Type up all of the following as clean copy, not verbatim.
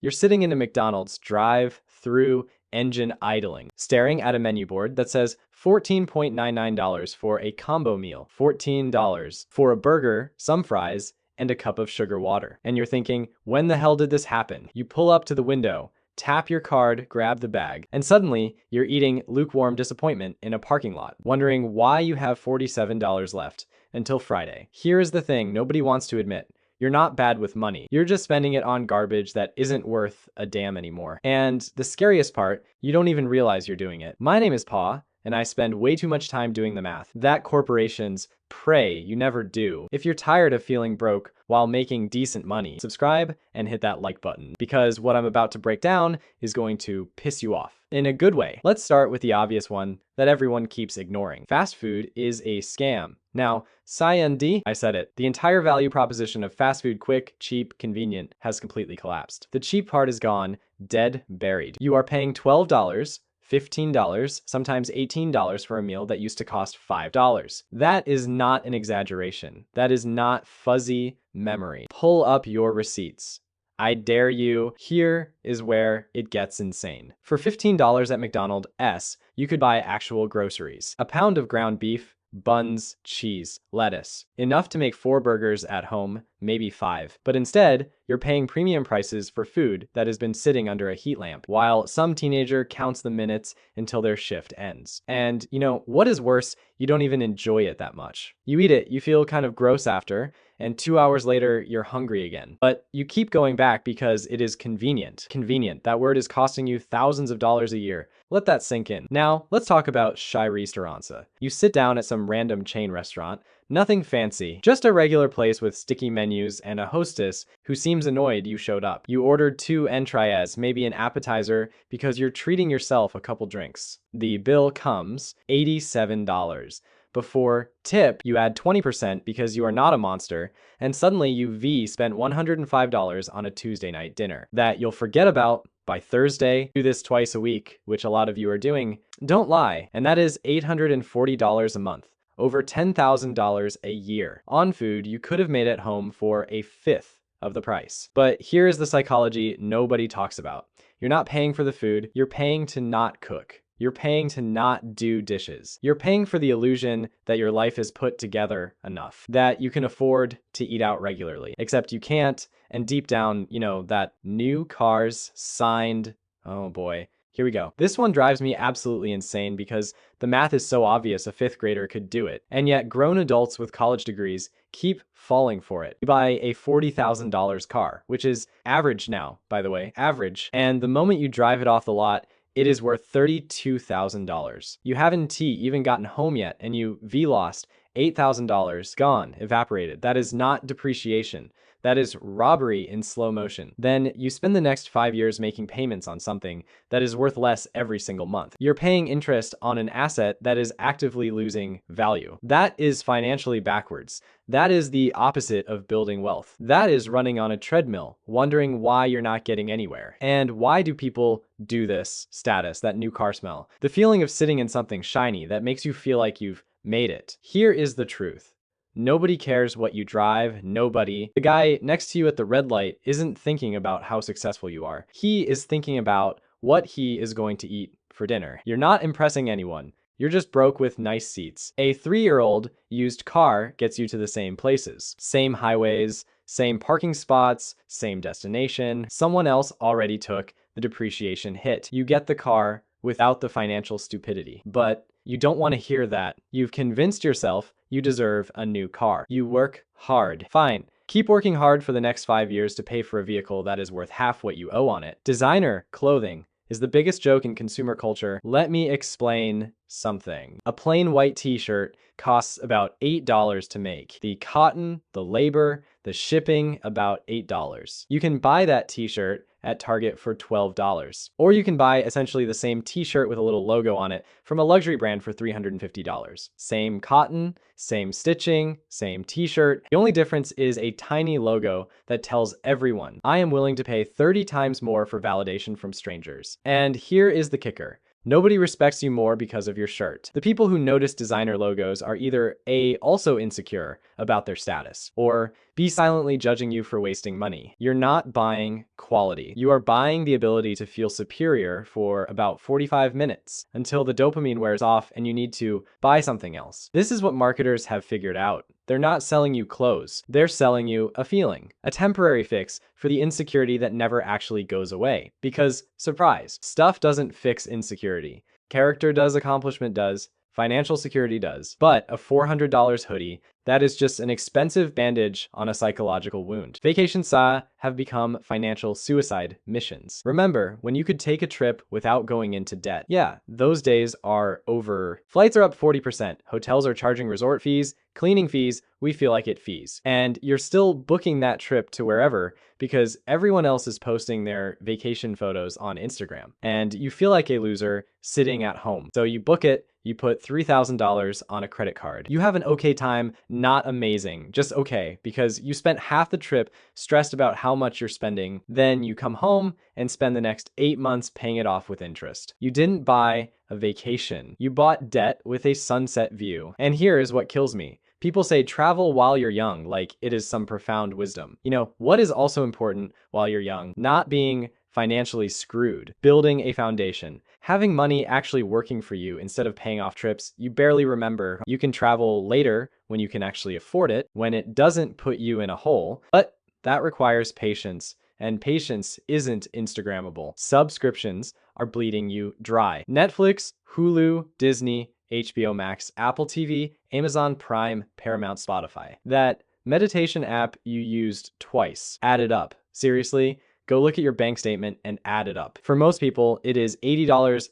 You're sitting in a McDonald's drive-thru engine idling, staring at a menu board that says $14.99 for a combo meal, $14 for a burger, some fries, and a cup of sugar water. And you're thinking, when the hell did this happen? You pull up to the window, tap your card, grab the bag, and suddenly you're eating lukewarm disappointment in a parking lot, wondering why you have $47 left until Friday. Here is the thing nobody wants to admit. You're not bad with money. You're just spending it on garbage that isn't worth a damn anymore. And the scariest part, you don't even realize you're doing it. My name is Pa, and I spend way too much time doing the math that corporations pray you never do. If you're tired of feeling broke while making decent money, subscribe and hit that like button, because what I'm about to break down is going to piss you off in a good way. Let's start with the obvious one that everyone keeps ignoring. Fast food is a scam. Now, I said it. The entire value proposition of fast food, quick, cheap, convenient, has completely collapsed. The cheap part is gone, dead, buried. You are paying $12, $15, sometimes $18 for a meal that used to cost $5. That is not an exaggeration. That is not fuzzy memory. Pull up your receipts. I dare you. Here is where it gets insane. For $15 at McDonald's, you could buy actual groceries. A pound of ground beef, buns, cheese, lettuce. Enough to make 4 burgers at home, maybe 5. But instead, you're paying premium prices for food that has been sitting under a heat lamp, while some teenager counts the minutes until their shift ends. And you know, what is worse, you don't even enjoy it that much. You eat it, you feel kind of gross after, and 2 hours later, you're hungry again. But you keep going back because it is convenient. Convenient, that word is costing you thousands of dollars a year. Let that sink in. Now, let's talk about Shy Restaurants. You sit down at some random chain restaurant, nothing fancy, just a regular place with sticky menus and a hostess who seems annoyed you showed up. You ordered 2 entrées, maybe an appetizer, because you're treating yourself a couple drinks. The bill comes $87. Before tip, you add 20% because you are not a monster, and suddenly you've spent $105 on a Tuesday night dinner that you'll forget about by Thursday. Do this twice a week, which a lot of you are doing. Don't lie, and that is $840 a month. Over $10,000 a year on food you could have made at home for a fifth of the price. But here is the psychology nobody talks about. You're not paying for the food, you're paying to not cook. You're paying to not do dishes. You're paying for the illusion that your life is put together enough, that you can afford to eat out regularly. Except you can't, and deep down, you know, that new cars signed, oh boy. Here we go. This one drives me absolutely insane because the math is so obvious a 5th grader could do it. And yet grown adults with college degrees keep falling for it. You buy a $40,000 car, which is average now, by the way, average. And the moment you drive it off the lot, it is worth $32,000. You haven't even gotten home yet and you lost $8,000, gone, evaporated. That is not depreciation. That is robbery in slow motion. Then you spend the next 5 years making payments on something that is worth less every single month. You're paying interest on an asset that is actively losing value. That is financially backwards. That is the opposite of building wealth. That is running on a treadmill, wondering why you're not getting anywhere. And why do people do this status, that new car smell? The feeling of sitting in something shiny that makes you feel like you've made it. Here is the truth. Nobody cares what you drive, nobody. The guy next to you at the red light isn't thinking about how successful you are. He is thinking about what he is going to eat for dinner. You're not impressing anyone. You're just broke with nice seats. A 3-year-old used car gets you to the same places, same highways, same parking spots, same destination. Someone else already took the depreciation hit. You get the car without the financial stupidity. But you don't want to hear that. You've convinced yourself you deserve a new car. You work hard. Fine. Keep working hard for the next 5 years to pay for a vehicle that is worth half what you owe on it. Designer clothing is the biggest joke in consumer culture. Let me explain something. A plain white t-shirt costs about $8 to make. The cotton, the labor, the shipping, about $8. You can buy that t-shirt at Target for $12. Or you can buy essentially the same t-shirt with a little logo on it from a luxury brand for $350. Same cotton, same stitching, same t-shirt. The only difference is a tiny logo that tells everyone, I am willing to pay 30 times more for validation from strangers. And here is the kicker. Nobody respects you more because of your shirt. The people who notice designer logos are either A, also insecure about their status, or B, silently judging you for wasting money. You're not buying quality. You are buying the ability to feel superior for about 45 minutes until the dopamine wears off and you need to buy something else. This is what marketers have figured out. They're not selling you clothes. They're selling you a feeling, a temporary fix for the insecurity that never actually goes away. Because, surprise, stuff doesn't fix insecurity. Character does, accomplishment does, financial security does. But a $400 hoodie, that is just an expensive bandage on a psychological wound. Vacations have become financial suicide missions. Remember, when you could take a trip without going into debt. Yeah, those days are over. Flights are up 40%. Hotels are charging resort fees, cleaning fees, we feel like it fees. And you're still booking that trip to wherever because everyone else is posting their vacation photos on Instagram. And you feel like a loser sitting at home. So you book it, you put $3,000 on a credit card. You have an okay time, not amazing, just okay, because you spent half the trip stressed about how much you're spending. Then you come home and spend the next 8 months paying it off with interest. You didn't buy a vacation. You bought debt with a sunset view. And here is what kills me. People say travel while you're young, like it is some profound wisdom. You know, what is also important while you're young? Not being financially screwed, building a foundation, having money actually working for you instead of paying off trips you barely remember. You can travel later when you can actually afford it, when it doesn't put you in a hole, but that requires patience. And patience isn't Instagrammable. Subscriptions are bleeding you dry. Netflix, Hulu, Disney, HBO Max, Apple TV, Amazon Prime, Paramount, Spotify. That meditation app you used twice. Add it up. Seriously? Go look at your bank statement and add it up. For most people, it is $80,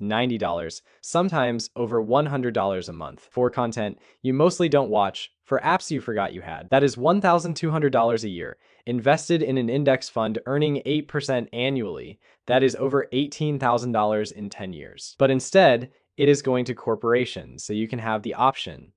$90, sometimes over $100 a month for content you mostly don't watch, for apps you forgot you had. That is $1,200 a year, invested in an index fund earning 8% annually. That is over $18,000 in 10 years. But instead, it is going to corporations, so you can have the option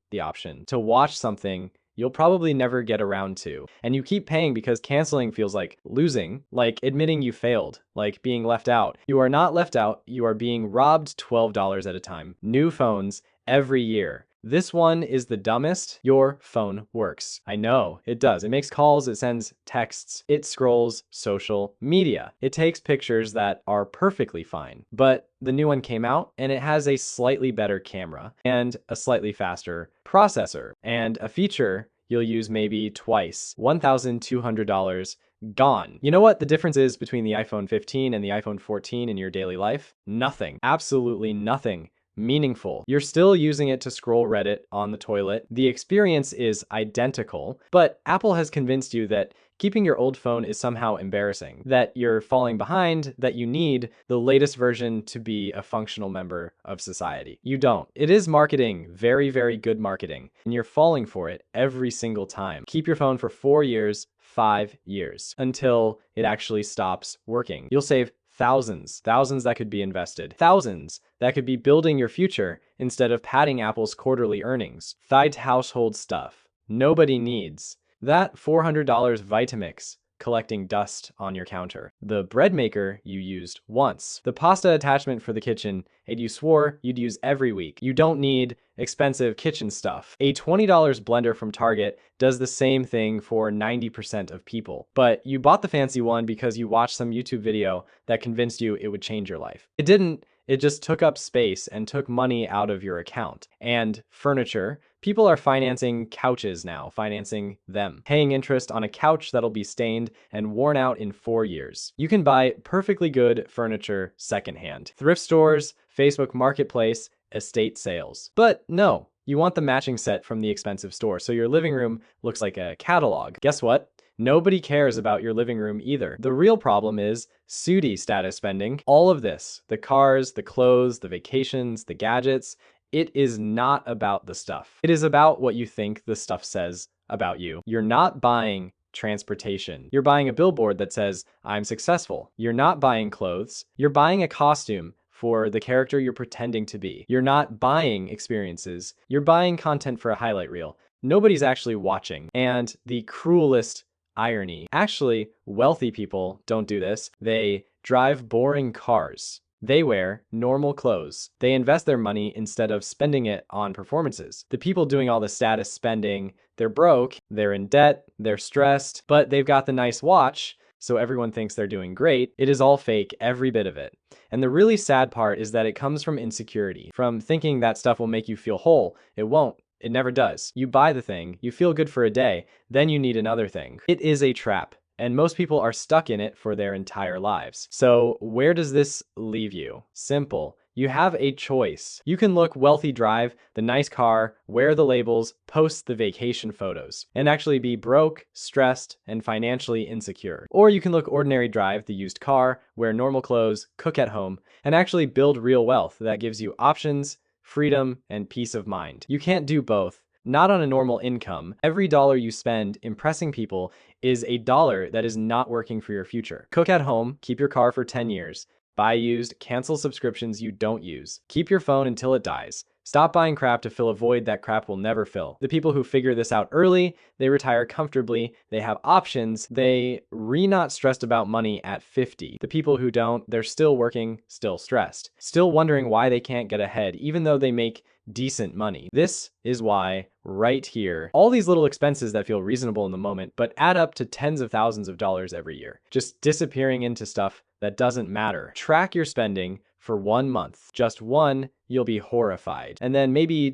to watch something you'll probably never get around to. And you keep paying because canceling feels like losing, like admitting you failed, like being left out. You are not left out, you are being robbed $12 at a time. New phones every year. This one is the dumbest. Your phone works. I know, it does. It makes calls, it sends texts, it scrolls social media. It takes pictures that are perfectly fine. But the new one came out and it has a slightly better camera and a slightly faster processor and a feature you'll use maybe twice. $1,200 gone. You know what the difference is between the iPhone 15 and the iPhone 14 in your daily life? Nothing. Absolutely nothing meaningful. You're still using it to scroll Reddit on the toilet. The experience is identical, but Apple has convinced you that keeping your old phone is somehow embarrassing, that you're falling behind, that you need the latest version to be a functional member of society. You don't. It is marketing, very, very good marketing, and you're falling for it every single time. Keep your phone for 4 years, 5 years, until it actually stops working. You'll save thousands that could be invested, thousands that could be building your future instead of padding Apple's quarterly earnings. Thigh household stuff nobody needs. That $400 Vitamix collecting dust on your counter. The bread maker you used once. The pasta attachment for the kitchen and you swore you'd use every week. You don't need expensive kitchen stuff. A $20 blender from Target does the same thing for 90% of people. But you bought the fancy one because you watched some YouTube video that convinced you it would change your life. It didn't. It just took up space and took money out of your account. And furniture. People are financing couches now, financing them, paying interest on a couch that'll be stained and worn out in 4 years. You can buy perfectly good furniture secondhand. Thrift stores, Facebook Marketplace, estate sales. But no, you want the matching set from the expensive store, so your living room looks like a catalog. Guess what? Nobody cares about your living room either. The real problem is SUDI status spending. All of this, the cars, the clothes, the vacations, the gadgets, it is not about the stuff. It is about what you think the stuff says about you. You're not buying transportation. You're buying a billboard that says, I'm successful. You're not buying clothes. You're buying a costume for the character you're pretending to be. You're not buying experiences. You're buying content for a highlight reel. Nobody's actually watching. And the cruelest irony, actually, wealthy people don't do this. They drive boring cars They wear normal clothes. They invest their money instead of spending it on performances. The people doing all the status spending, they're broke, they're in debt, they're stressed, but they've got the nice watch, so everyone thinks they're doing great. It is all fake, every bit of it. And the really sad part is that it comes from insecurity, from thinking that stuff will make you feel whole. It won't. It never does. You buy the thing, you feel good for a day, then you need another thing. It is a trap, and most people are stuck in it for their entire lives. So where does this leave you? Simple. You have a choice. You can look wealthy, drive the nice car, wear the labels, post the vacation photos, and actually be broke, stressed, and financially insecure. Or you can look ordinary, drive the used car, wear normal clothes, cook at home, and actually build real wealth that gives you options, freedom, and peace of mind. You can't do both. Not on a normal income. Every dollar you spend impressing people is a dollar that is not working for your future. Cook at home, keep your car for 10 years. Buy used, cancel subscriptions you don't use. Keep your phone until it dies. Stop buying crap to fill a void that crap will never fill. The people who figure this out early, they retire comfortably, they have options, they not stressed about money at 50. The people who don't, they're still working, still stressed, still wondering why they can't get ahead, even though they make decent money. This is why right here, all these little expenses that feel reasonable in the moment, but add up to tens of thousands of dollars every year, just disappearing into stuff that doesn't matter. Track your spending for 1 month, just one, you'll be horrified. And then maybe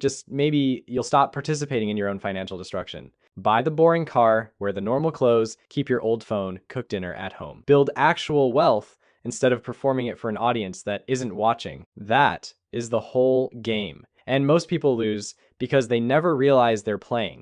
you'll stop participating in your own financial destruction. Buy the boring car, wear the normal clothes, keep your old phone, cook dinner at home. Build actual wealth instead of performing it for an audience that isn't watching. That is the whole game. And most people lose because they never realize they're playing.